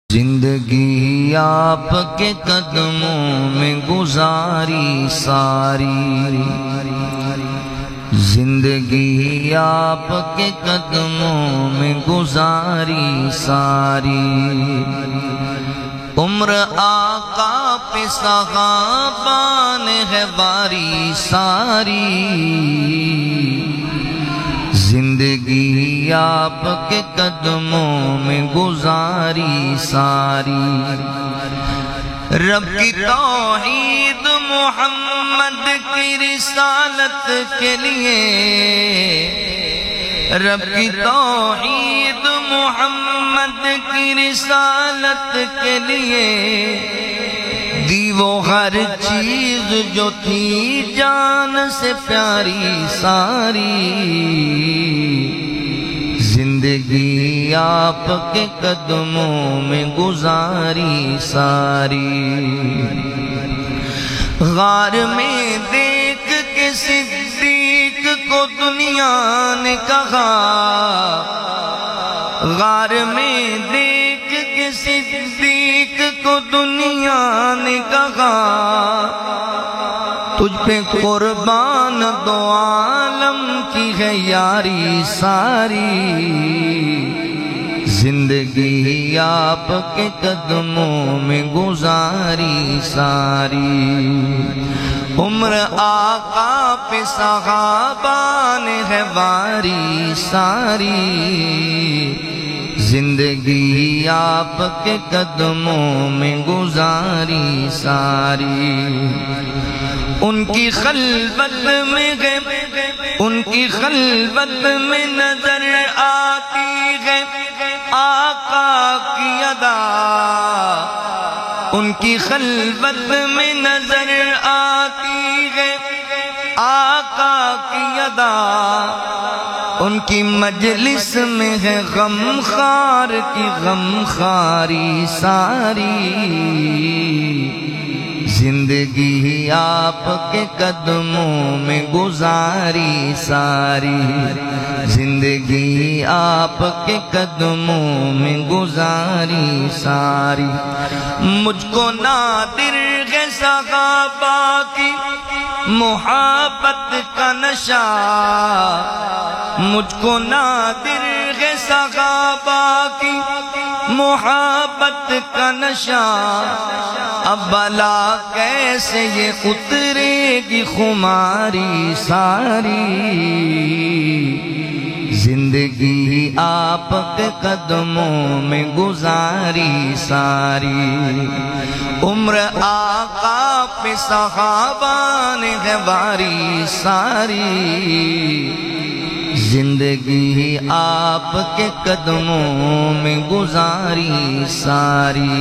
زندگی آپ کے قدموں میں گزاری ساری، زندگی آپ کے قدموں میں گزاری ساری، عمر آقا پہ صحابہ نے ہے باری ساری، زندگی آپ کے قدموں میں گزاری ساری، رب کی توحید محمد کی رسالت کے لیے، رب کی توحید محمد کی رسالت کے لیے، دی وہ ہر چیز جو تھی جان سے پیاری ساری، زندگی آپ کے قدموں میں گزاری ساری، غار میں دیکھ کے صدیق کو دنیا نے کہا، غار میں دیکھ کے صدیق کو دنیا نے کہا، تجھ پہ قربان دو عالم کی ہے یاری ساری، زندگی آپ کے قدموں میں گزاری ساری، عمر آقا پہ صحابہ نے ہے باری ساری، زندگی آپ کے قدموں میں گزاری ساری، ان کی خلوت میں ہے، ان کی خلوت میں نظر آتی ہے آقا کی ادا، ان کی خلوت میں نظر آتی ہے آقا کی ادا، ان کی مجلس میں ہے غم خار کی غم خاری ساری، زندگی آپ کے قدموں میں گزاری ساری، زندگی آپ کے قدموں میں گزاری ساری، مجھ کو نادر ہے صحابہ کی محبت کا نشہ، مجھ کو نادر ہے صحابہ کی محبت کا نشہ، اب بلا کیسے یہ اترے گی خماری ساری، زندگی آپ کے قدموں میں گزاری ساری، عمر آقا پہ صحابہ نے ہے باری ساری، زندگی آپ کے قدموں میں گزاری ساری۔